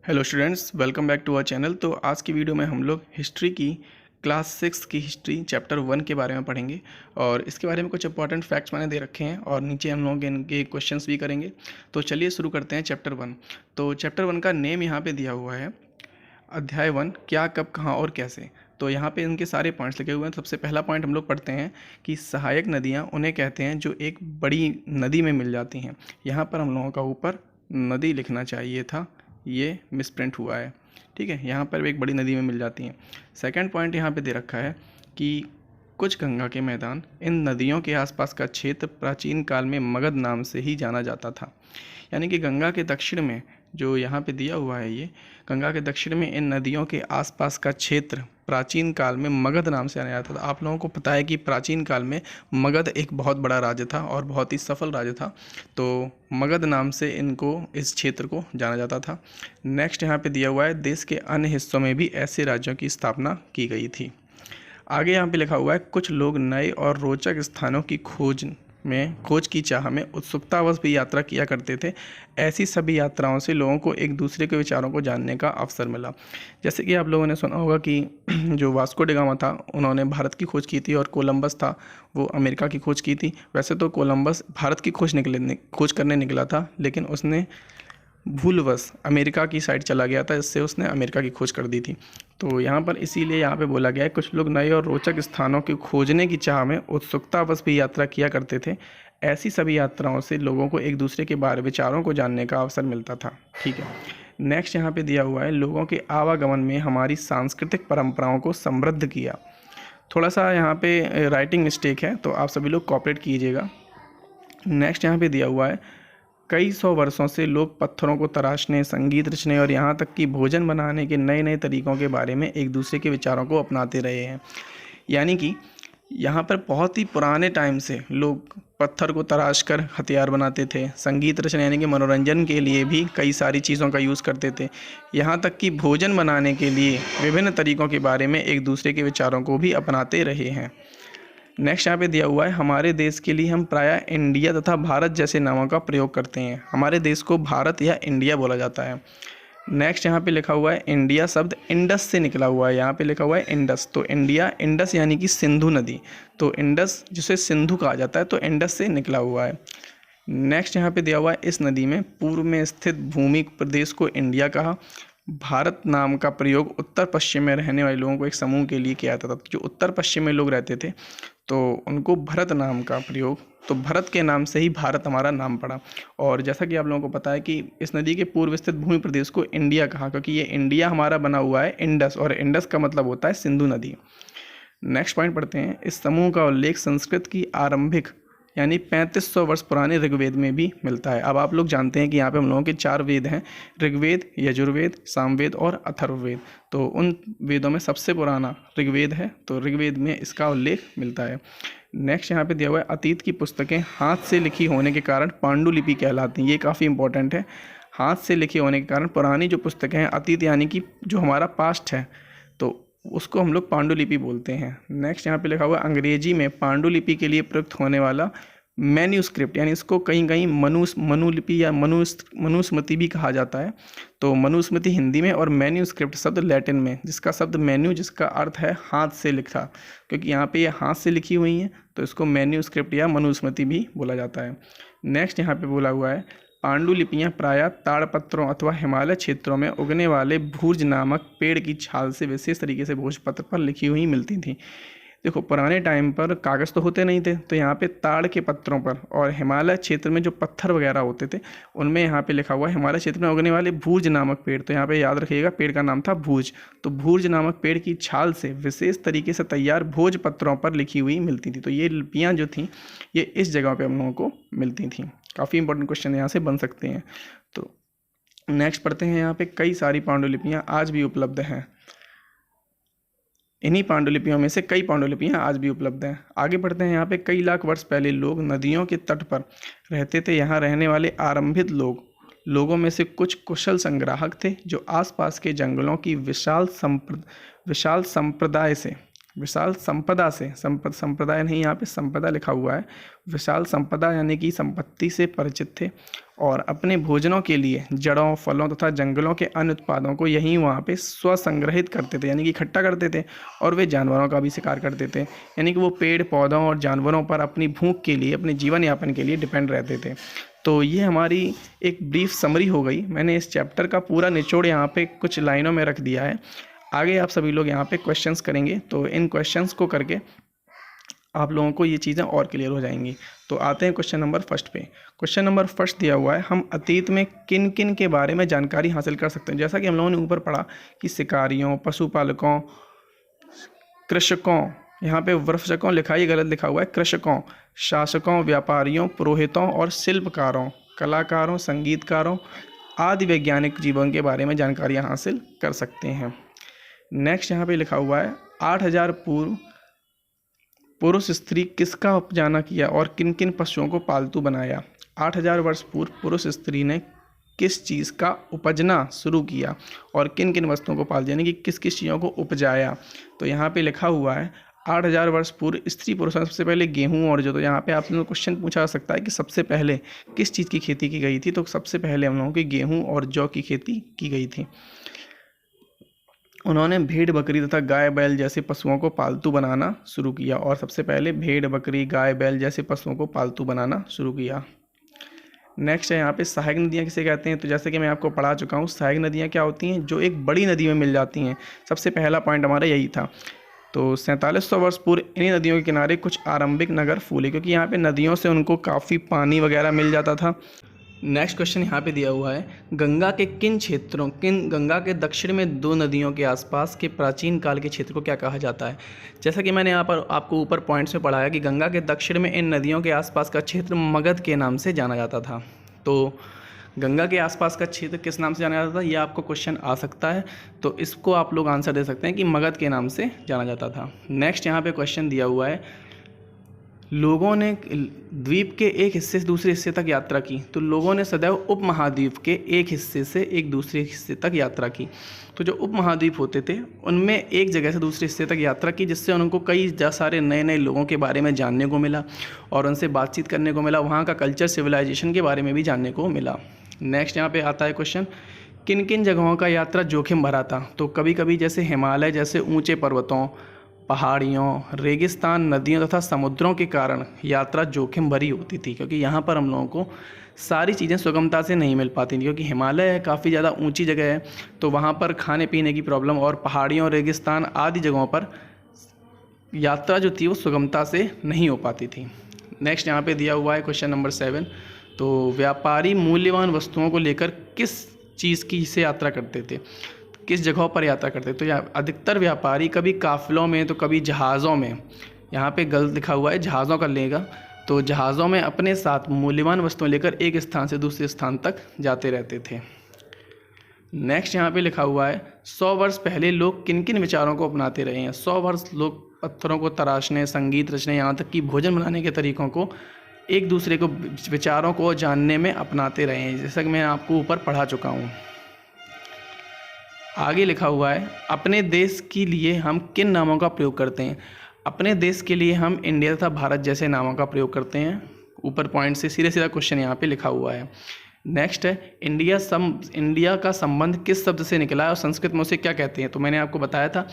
Hello students, welcome back to our channel. तो आज की वीडियो में हम लोग हिस्ट्री की क्लास 6 की हिस्ट्री चैप्टर 1 के बारे में पढ़ेंगे और इसके बारे में कुछ इंपॉर्टेंट फैक्ट्स मैंने दे रखे हैं और नीचे हम लोग इनके क्वेश्चंस भी करेंगे। तो चलिए शुरू करते हैं चैप्टर 1। तो चैप्टर 1 का नेम यहाँ पे दिया हुआ है अध्याय 1, क्या कब कहाँ और कैसे। तो यहाँ पे इनके सारे पॉइंट्स लिखे हुए हैं। सबसे पहला पॉइंट हम लोग पढ़ते हैं कि सहायक नदियाँ उन्हें कहते हैं जो एक बड़ी नदी में मिल जाती हैं। यहाँ पर हम लोगों का ऊपर नदी लिखना चाहिए था, ये मिसप्रिंट हुआ है। ठीक है, यहाँ पर एक बड़ी नदी में मिल जाती हैं। सेकंड पॉइंट यहाँ पे दे रखा है कि कुछ गंगा के मैदान, इन नदियों के आसपास का क्षेत्र प्राचीन काल में मगध नाम से ही जाना जाता था। यानी कि गंगा के दक्षिण में जो यहाँ पे दिया हुआ है, ये गंगा के दक्षिण में इन नदियों के आसपास का क्षेत्र प्राचीन काल में मगध नाम से जाना जाता था। आप लोगों को पता है कि प्राचीन काल में मगध एक बहुत बड़ा राज्य था और बहुत ही सफल राज्य था, तो मगध नाम से इनको इस क्षेत्र को जाना जाता था। नेक्स्ट यहाँ पे दिया हुआ है देश के अन्य हिस्सों में भी ऐसे राज्यों की स्थापना की गई थी। आगे यहाँ पे लिखा हुआ है कुछ लोग नए और रोचक स्थानों की खोज की चाह में उत्सुकतावश भी यात्रा किया करते थे। ऐसी सभी यात्राओं से लोगों को एक दूसरे के विचारों को जानने का अवसर मिला। जैसे कि आप लोगों ने सुना होगा कि जो वास्को डी गामा था, उन्होंने भारत की खोज की थी और कोलंबस था, वो अमेरिका की खोज की थी। वैसे तो कोलंबस भारत की खोज करने निकला था, लेकिन उसने भूलवश अमेरिका की साइड चला गया था, इससे उसने अमेरिका की खोज कर दी थी। तो यहाँ पर इसीलिए यहाँ पे बोला गया है कुछ लोग नए और रोचक स्थानों की खोजने की चाह में उत्सुकतावश भी यात्रा किया करते थे। ऐसी सभी यात्राओं से लोगों को एक दूसरे के बारे विचारों को जानने का अवसर मिलता था। ठीक है, नेक्स्ट यहाँ पे दिया हुआ है लोगों के आवागमन में हमारी सांस्कृतिक परंपराओं को समृद्ध किया। थोड़ा सा यहाँ पे राइटिंग मिस्टेक है, तो आप सभी लोग कॉपरेट कीजिएगा। नेक्स्ट यहाँ पे दिया हुआ है कई सौ वर्षों से लोग पत्थरों को तराशने, संगीत रचने और यहाँ तक कि भोजन बनाने के नए नए तरीकों के बारे में एक दूसरे के विचारों को अपनाते रहे हैं। यानी कि यहाँ पर बहुत ही पुराने टाइम से लोग पत्थर को तराश कर हथियार बनाते थे, संगीत रचने यानी कि मनोरंजन के लिए भी कई सारी चीज़ों का यूज़ करते थे, यहाँ तक कि भोजन बनाने के लिए विभिन्न तरीक़ों के बारे में एक दूसरे के विचारों को भी अपनाते रहे हैं। नेक्स्ट यहाँ पे दिया हुआ है हमारे देश के लिए हम प्रायः इंडिया तथा भारत जैसे नामों का प्रयोग करते हैं। हमारे देश को भारत या इंडिया बोला जाता है। नेक्स्ट यहाँ पे लिखा हुआ है इंडिया शब्द इंडस से निकला हुआ है। यहाँ पे लिखा हुआ है इंडस, तो इंडिया इंडस यानी कि सिंधु नदी, तो इंडस जिसे सिंधु कहा जाता है, तो इंडस से निकला हुआ है। नेक्स्ट यहाँ पे दिया हुआ है इस नदी में पूर्व में स्थित भूमि प्रदेश को इंडिया कहा। भारत नाम का प्रयोग उत्तर पश्चिम में रहने वाले लोगों को एक समूह के लिए किया जाता था। जो उत्तर पश्चिम में लोग रहते थे तो उनको भरत नाम का प्रयोग, तो भरत के नाम से ही भारत हमारा नाम पड़ा। और जैसा कि आप लोगों को पता है कि इस नदी के पूर्व स्थित भूमि प्रदेश को इंडिया कहा, क्योंकि ये इंडिया हमारा बना हुआ है इंडस, और इंडस का मतलब होता है सिंधु नदी। नेक्स्ट पॉइंट पढ़ते हैं इस समूह का उल्लेख संस्कृत की आरंभिक यानी 3500 वर्ष पुराने ऋग्वेद में भी मिलता है। अब आप लोग जानते हैं कि यहाँ पे हम लोगों के 4 वेद हैं, ऋग्वेद, यजुर्वेद, सामवेद और अथर्ववेद। तो उन वेदों में सबसे पुराना ऋग्वेद है, तो ऋग्वेद में इसका उल्लेख मिलता है। नेक्स्ट यहाँ पे दिया हुआ है अतीत की पुस्तकें हाथ से लिखी होने के कारण पांडुलिपि कहलाती हैं। ये काफ़ी इंपॉर्टेंट है। हाथ से लिखी होने के कारण पुरानी जो पुस्तकें हैं, अतीत यानी कि जो हमारा पास्ट है, तो उसको हम लोग पांडुलिपि बोलते हैं। नेक्स्ट यहाँ पे लिखा हुआ है अंग्रेजी में पांडुलिपि के लिए प्रयुक्त होने वाला मैन्यूस्क्रिप्ट, यानी इसको कहीं कहीं मनुलिपि या मनुस्मृति भी कहा जाता है। तो मनुस्मृति हिंदी में और मैन्यूस्क्रिप्ट शब्द लैटिन में, जिसका शब्द मैन्यू जिसका अर्थ है हाथ से लिखा, क्योंकि यहाँ पे ये हाथ से लिखी हुई हैं तो इसको मैन्यूस्क्रिप्ट या मनुस्मृति भी बोला जाता है। नेक्स्ट यहाँ पे बोला हुआ है पांडुलिपियाँ प्रायः ताड़पत्रों अथवा हिमालय क्षेत्रों में उगने वाले भूर्ज नामक पेड़ की छाल से विशेष तरीके से भोजपत्र पर लिखी हुई मिलती थी। देखो, पुराने टाइम पर कागज़ तो होते नहीं थे, तो यहाँ पे ताड़ के पत्रों पर और हिमालय क्षेत्र में जो पत्थर वगैरह होते थे उनमें यहाँ पे लिखा हुआ है हिमालय क्षेत्र में उगने वाले भूर्ज नामक पेड़। तो यहाँ पे याद रखिएगा पेड़ का नाम था भूज। तो भूर्ज नामक पेड़ की छाल से विशेष तरीके से तैयार भोज पत्रों पर लिखी हुई मिलती थी। तो ये लिपियाँ जो थीं ये इस जगह पर हम लोगों को मिलती थीं। काफ़ी इंपॉर्टेंट क्वेश्चन यहाँ से बन सकते हैं। तो नेक्स्ट पढ़ते हैं, यहाँ पे कई सारी पांडुलिपियाँ आज भी उपलब्ध हैं। इन्हीं पांडुलिपियों में से कई पांडुलिपियाँ आज भी उपलब्ध हैं। आगे बढ़ते हैं, यहाँ पे कई लाख वर्ष पहले लोग नदियों के तट पर रहते थे। यहाँ रहने वाले आरंभिक लोगों में से कुछ कुशल संग्राहक थे जो आसपास के जंगलों की विशाल संप्रदाय से विशाल संपदा से, संप्रदाय नहीं, यहाँ पे संपदा लिखा हुआ है। विशाल संपदा यानी कि संपत्ति से परिचित थे और अपने भोजनों के लिए जड़ों, फलों तथा जंगलों के अन्य उत्पादों को यहीं वहाँ पे स्वसंग्रहित करते थे, यानी कि इकट्ठा करते थे। और वे जानवरों का भी शिकार करते थे, यानी कि वो पेड़ पौधों और जानवरों पर अपनी भूख के लिए, अपने जीवन यापन के लिए डिपेंड रहते थे। तो ये हमारी एक ब्रीफ समरी हो गई। मैंने इस चैप्टर का पूरा निचोड़ यहाँ पे कुछ लाइनों में रख दिया है। आगे आप सभी लोग यहाँ पे क्वेश्चंस करेंगे, तो इन क्वेश्चंस को करके आप लोगों को ये चीज़ें और क्लियर हो जाएंगी। तो आते हैं क्वेश्चन नंबर फर्स्ट पे। क्वेश्चन नंबर फर्स्ट दिया हुआ है, हम अतीत में किन किन के बारे में जानकारी हासिल कर सकते हैं। जैसा कि हम लोगों ने ऊपर पढ़ा कि शिकारियों, पशुपालकों, कृषकों, यहाँ पे वृक्षकों लिखा, ये गलत लिखा हुआ है, कृषकों, शासकों, व्यापारियों, पुरोहितों और शिल्पकारों, कलाकारों, संगीतकारों आदि वैज्ञानिक जीवन के बारे में जानकारियाँ हासिल कर सकते हैं। नेक्स्ट यहाँ पे लिखा हुआ है, 8000 पूर्व पुरुष स्त्री किसका उपजाना किया और किन किन पशुओं को पालतू बनाया। 8000 वर्ष पूर्व पुरुष स्त्री ने किस चीज़ का उपजना शुरू किया और किन किन वस्तुओं को पाल, यानी कि किस किस चीज़ों को उपजाया। तो यहाँ पे लिखा हुआ है 8000 वर्ष पूर्व स्त्री पुरुष सबसे पहले गेहूँ और जो, तो यहाँ पे आप लोगों को क्वेश्चन पूछा जा सकता है कि सबसे पहले किस चीज़ की खेती की गई थी। तो सबसे पहले हम लोगों की गेहूँ और जौ की खेती की गई थी। उन्होंने भेड़ बकरी तथा गाय बैल जैसे पशुओं को पालतू बनाना शुरू किया, और सबसे पहले भेड़ बकरी गाय बैल जैसे पशुओं को पालतू बनाना शुरू किया। नेक्स्ट है यहाँ पे सहायक नदियाँ किसे कहते हैं। तो जैसे कि मैं आपको पढ़ा चुका हूँ, सहायक नदियाँ क्या होती हैं, जो एक बड़ी नदी में मिल जाती हैं। सबसे पहला पॉइंट हमारा यही था। तो 4700 वर्ष पूर्व इन्हीं नदियों के किनारे कुछ आरंभिक नगर फूले, क्योंकि यहाँ पे नदियों से उनको काफ़ी पानी वगैरह मिल जाता था। नेक्स्ट क्वेश्चन यहाँ पे दिया हुआ है, गंगा के दक्षिण में 2 नदियों के आसपास के प्राचीन काल के क्षेत्र को क्या कहा जाता है। जैसा कि मैंने यहाँ पर आपको ऊपर पॉइंट्स में पढ़ाया कि गंगा के दक्षिण में इन नदियों के आसपास का क्षेत्र मगध के नाम से जाना जाता था। तो गंगा के आसपास का क्षेत्र किस नाम से जाना जाता था, ये आपको क्वेश्चन आ सकता है। तो इसको आप लोग आंसर दे सकते हैं कि मगध के नाम से जाना जाता था। नेक्स्ट यहाँ पे क्वेश्चन दिया हुआ है, लोगों ने द्वीप के एक हिस्से से दूसरे हिस्से तक यात्रा की। तो लोगों ने सदैव उपमहाद्वीप के एक हिस्से से एक दूसरे हिस्से तक यात्रा की। तो जो उपमहाद्वीप होते थे उनमें एक जगह से दूसरे हिस्से तक यात्रा की, जिससे उनको कई सारे नए नए लोगों के बारे में जानने को मिला और उनसे बातचीत करने को मिला, वहाँ का कल्चर सिविलाइजेशन के बारे में भी जानने को मिला। नेक्स्ट यहाँ पे आता है क्वेश्चन, किन किन जगहों का यात्रा जोखिम भरा था। तो कभी कभी जैसे हिमालय जैसे ऊंचे पर्वतों, पहाड़ियों, रेगिस्तान, नदियों तथा समुद्रों के कारण यात्रा जोखिम भरी होती थी, क्योंकि यहाँ पर हम लोगों को सारी चीज़ें सुगमता से नहीं मिल पाती थी, क्योंकि हिमालय काफ़ी ज़्यादा ऊंची जगह है। तो वहाँ पर खाने पीने की प्रॉब्लम, और पहाड़ियों, रेगिस्तान आदि जगहों पर यात्रा जो थी वो सुगमता से नहीं हो पाती थी। नेक्स्ट यहाँ पे दिया हुआ है क्वेश्चन नंबर 7। तो व्यापारी मूल्यवान वस्तुओं को लेकर किस चीज़ की से यात्रा करते थे, किस जगहों पर यात्रा करते थे। तो यहाँ अधिकतर व्यापारी कभी काफ़िलों में तो कभी जहाज़ों में, यहाँ पे गलत लिखा हुआ है, जहाज़ों का लेगा। तो जहाज़ों में अपने साथ मूल्यवान वस्तुएं लेकर एक स्थान से दूसरे स्थान तक जाते रहते थे। नेक्स्ट यहाँ पे लिखा हुआ है, 100 वर्ष पहले लोग किन किन विचारों को अपनाते रहे हैं। 100 वर्ष लोग पत्थरों को तराशने, संगीत रचने, यहाँ तक कि भोजन बनाने के तरीक़ों को, एक दूसरे को विचारों को जानने में अपनाते रहे हैं, जैसा कि मैं आपको ऊपर पढ़ा चुका हूँ। आगे लिखा हुआ है, अपने देश के लिए हम किन नामों का प्रयोग करते हैं। अपने देश के लिए हम इंडिया तथा भारत जैसे नामों का प्रयोग करते हैं। ऊपर पॉइंट से सीधा क्वेश्चन यहाँ पे लिखा हुआ है। नेक्स्ट है, इंडिया का संबंध किस शब्द से निकला है और संस्कृत में उसे क्या कहते हैं। तो मैंने आपको बताया था,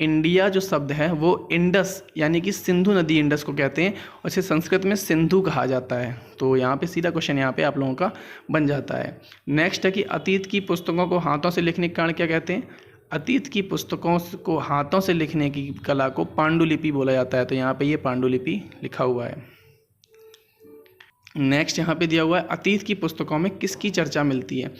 इंडिया जो शब्द है वो इंडस यानी कि सिंधु नदी इंडस को कहते हैं, और इसे संस्कृत में सिंधु कहा जाता है। तो यहाँ पे सीधा क्वेश्चन यहाँ पे आप लोगों का बन जाता है। नेक्स्ट है कि अतीत की पुस्तकों को हाथों से लिखने के कारण क्या कहते हैं। अतीत की पुस्तकों को हाथों से लिखने की कला को पांडुलिपि बोला जाता है। तो यहाँ पे ये पांडुलिपि लिखा हुआ है। नेक्स्ट यहाँ पे दिया हुआ है, अतीत की पुस्तकों में किसकी चर्चा मिलती है।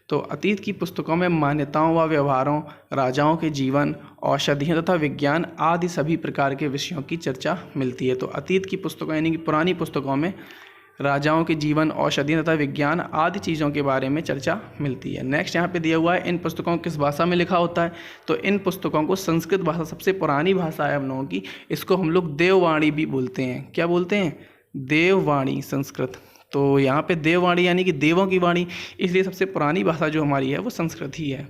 तो अतीत की पुस्तकों में मान्यताओं व व्यवहारों, राजाओं के जीवन, औषधियों तथा विज्ञान आदि सभी प्रकार के विषयों की चर्चा मिलती है। तो अतीत की पुस्तकों यानी कि पुरानी पुस्तकों में राजाओं के जीवन, औषधियों तथा विज्ञान आदि चीज़ों के बारे में चर्चा मिलती है। नेक्स्ट यहाँ पे दिया हुआ है, इन पुस्तकों को किस भाषा में लिखा होता है। तो इन पुस्तकों को संस्कृत भाषा, सबसे पुरानी भाषा है हम लोगों की, इसको हम लोग देववाणी भी बोलते हैं। क्या बोलते हैं, देववाणी संस्कृत। तो यहाँ पे देववाणी यानी कि देवों की वाणी, इसलिए सबसे पुरानी भाषा जो हमारी है वो संस्कृत ही है।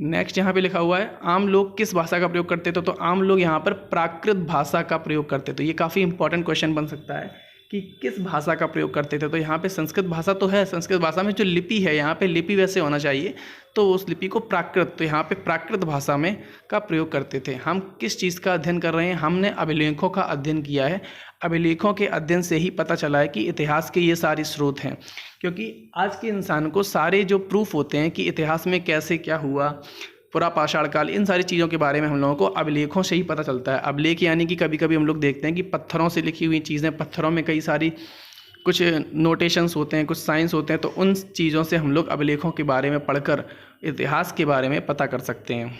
नेक्स्ट यहाँ पे लिखा हुआ है आम लोग किस भाषा का प्रयोग करते थे, तो आम लोग यहाँ पर प्राकृत भाषा का प्रयोग करते थे। ये काफ़ी इंपॉर्टेंट क्वेश्चन बन सकता है कि किस भाषा का प्रयोग करते थे। तो यहाँ पे संस्कृत भाषा तो है, संस्कृत भाषा में जो लिपि है, यहाँ पे लिपि वैसे होना चाहिए, तो उस लिपि को प्राकृत, तो यहाँ पे प्राकृत भाषा में का प्रयोग करते थे। हम किस चीज़ का अध्ययन कर रहे हैं, हमने अभिलेखों का अध्ययन किया है। अभिलेखों के अध्ययन से ही पता चला है कि इतिहास के ये सारे स्रोत हैं, क्योंकि आज के इंसान को सारे जो प्रूफ होते हैं कि इतिहास में कैसे क्या हुआ, पूरा पाषाण काल, इन सारी चीज़ों के बारे में हम लोगों को अभिलेखों से ही पता चलता है। अभिलेख यानी कि कभी कभी हम लोग देखते हैं कि पत्थरों से लिखी हुई चीज़ें, पत्थरों में कई सारी कुछ नोटेशंस होते हैं, कुछ साइंस होते हैं, तो उन चीज़ों से हम लोग अभिलेखों के बारे में पढ़कर इतिहास के बारे में पता कर सकते हैं।